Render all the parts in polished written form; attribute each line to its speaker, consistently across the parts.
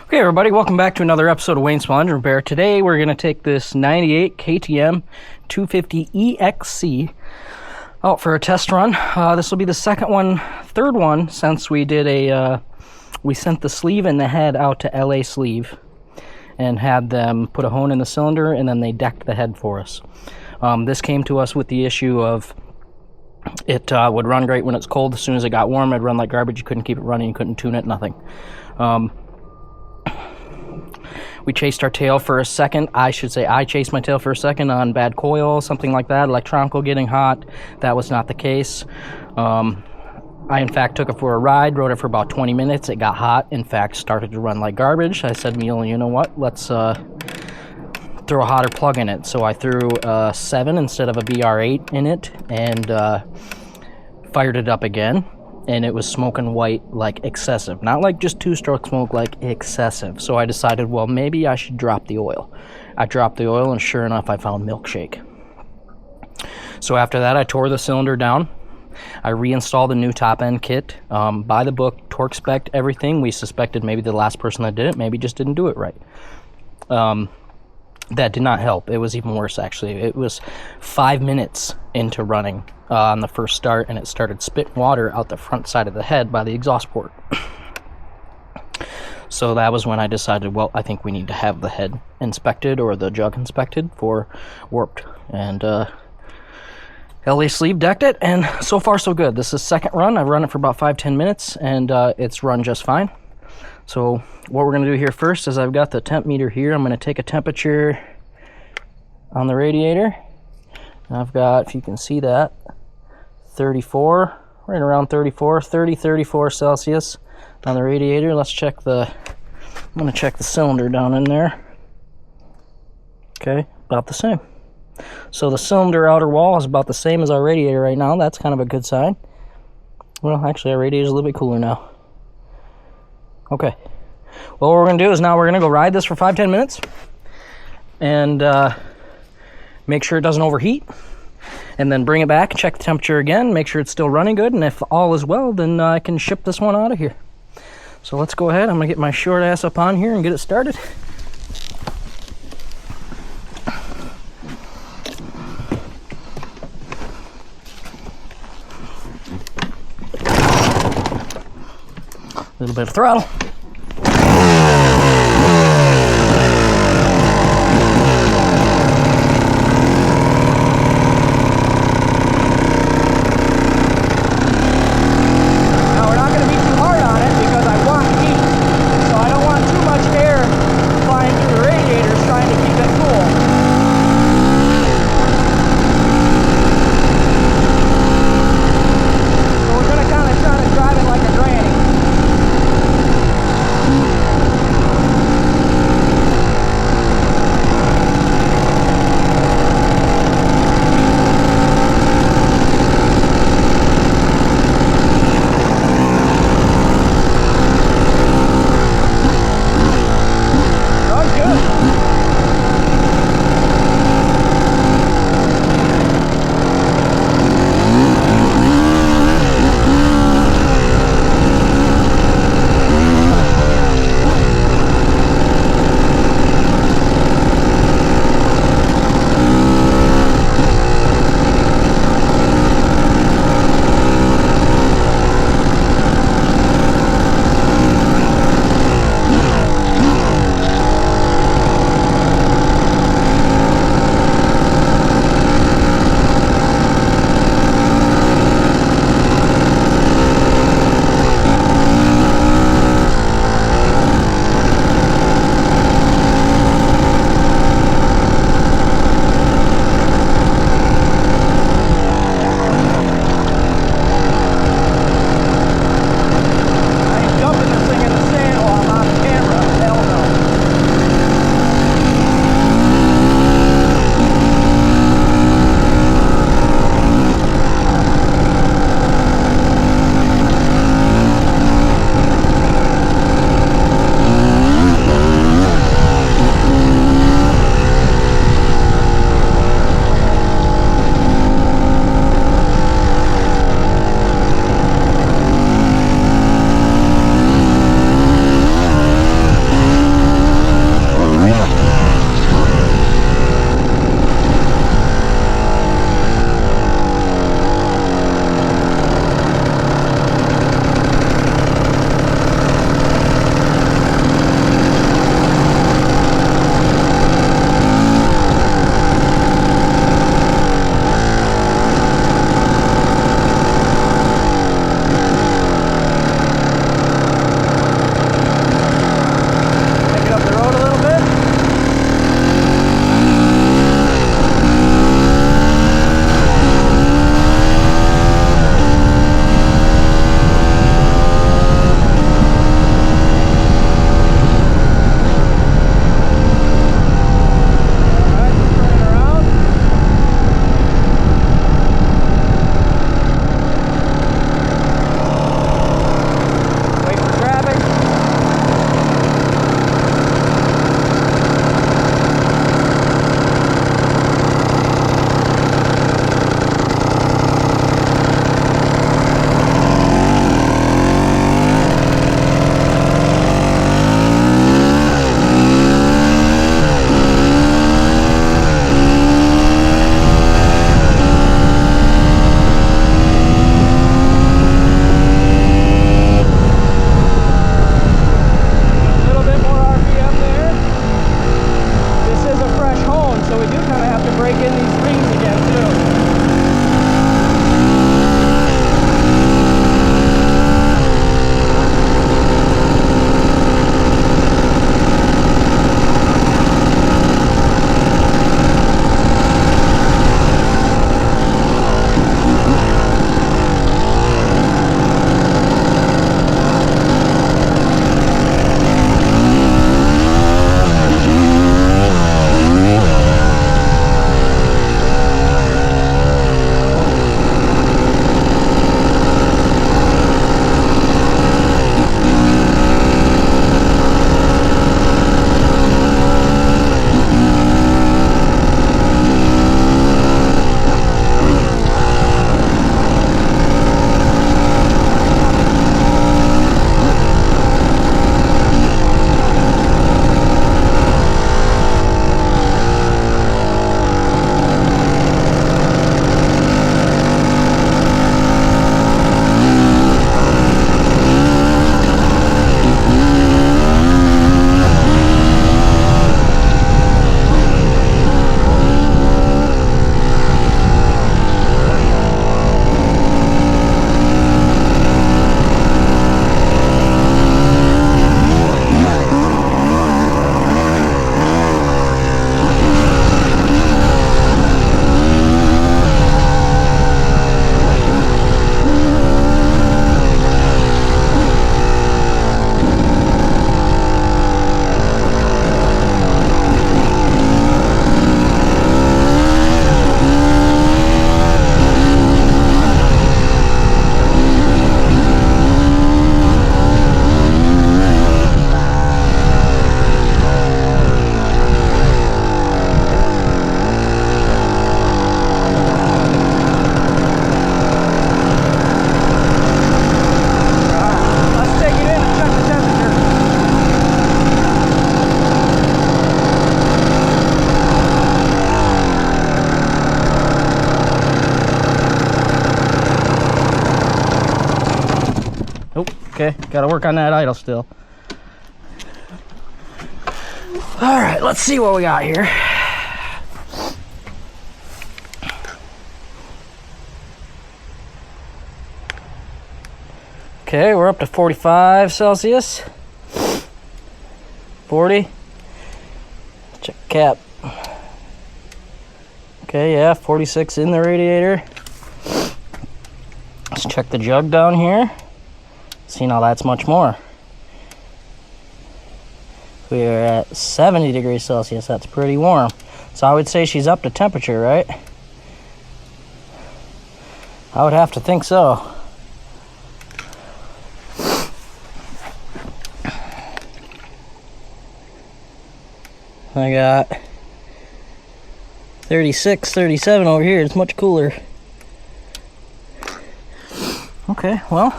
Speaker 1: Hey everybody, welcome back to another episode of Wayne's Small Engine Repair. Today we're going to take this 98 KTM 250 EXC out for a test run. This will be the third one since we did we sent the sleeve and the head out to LA Sleeve and had them put a hone in the cylinder, and then they decked the head for us. This came to us with the issue of it would run great when it's cold. As soon as it got warm, it'd run like garbage. You couldn't keep it running, you couldn't tune it, nothing. We chased our tail for a second. I chased my tail for a second on bad coil, something like that, electronical getting hot. That was not the case. I, in fact, took it for a ride, rode it for about 20 minutes. It got hot. In fact, started to run like garbage. I said, Neil, you know what? Let's throw a hotter plug in it. So I threw a 7 instead of a BR8 in it and fired it up again. And it was smoking white like excessive. Not like just two-stroke smoke, like excessive. So I decided, well, maybe I should drop the oil. I dropped the oil, and sure enough, I found milkshake. So after that, I tore the cylinder down. I reinstalled a new top-end kit. By the book, torque spec, everything. We suspected maybe the last person that did it maybe just didn't do it right. That did not help. It was even worse, actually. It was 5 minutes into running on the first start, and it started spitting water out the front side of the head by the exhaust port. So that was when I decided, well, I think we need to have the head inspected or the jug inspected for warped. And LA Sleeve decked it, and so far so good. This is second run. I've run it for about 5-10 minutes, and it's run just fine. So what we're going to do here first is I've got the temp meter here. I'm going to take a temperature on the radiator. I've got, if you can see that, 34, right around 34, 34 Celsius on the radiator. Let's check I'm going to check the cylinder down in there. Okay, about the same. So the cylinder outer wall is about the same as our radiator right now. That's kind of a good sign. Well, actually, our radiator is a little bit cooler now. Okay, well, what we're going to do is now we're going to go ride this for 5-10 minutes and make sure it doesn't overheat, and then bring it back, check the temperature again, make sure it's still running good, and if all is well, then I can ship this one out of here. So let's go ahead. I'm going to get my short ass up on here and get it started. A little bit of throttle. Now we're not going to be too hard on it because I want heat, so I don't want too much air flying through the radiators trying to keep it cool. So we're going to kind of try to drive it like a granny. Okay, gotta work on that idle still. All right, let's see what we got here. Okay, we're up to 45 Celsius. 40. Check cap. Okay, yeah, 46 in the radiator. Let's check the jug down here. See, now that's much more. We're at 70 degrees Celsius. That's pretty warm. So I would say she's up to temperature, right? I would have to think so. I got 36, 37 over here. It's much cooler. Okay, well,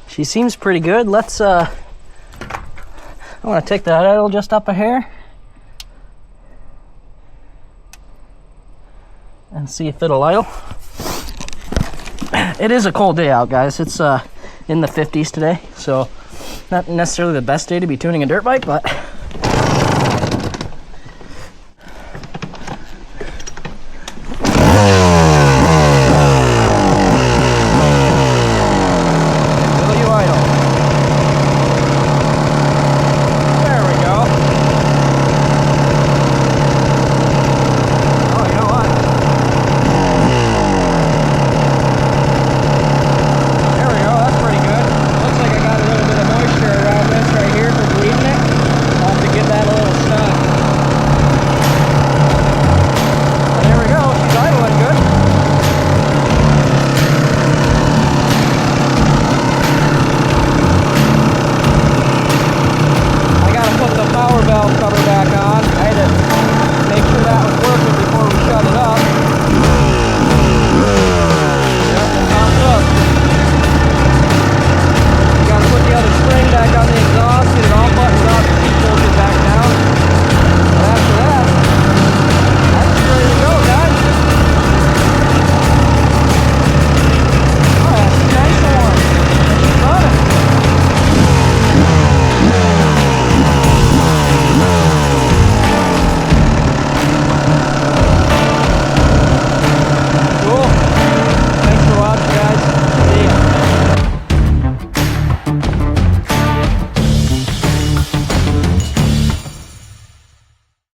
Speaker 1: she seems pretty good. Let's I want to take that idle just up a hair and see if it'll idle. It is a cold day out, guys. It's in the 50s today, so not necessarily the best day to be tuning a dirt bike, but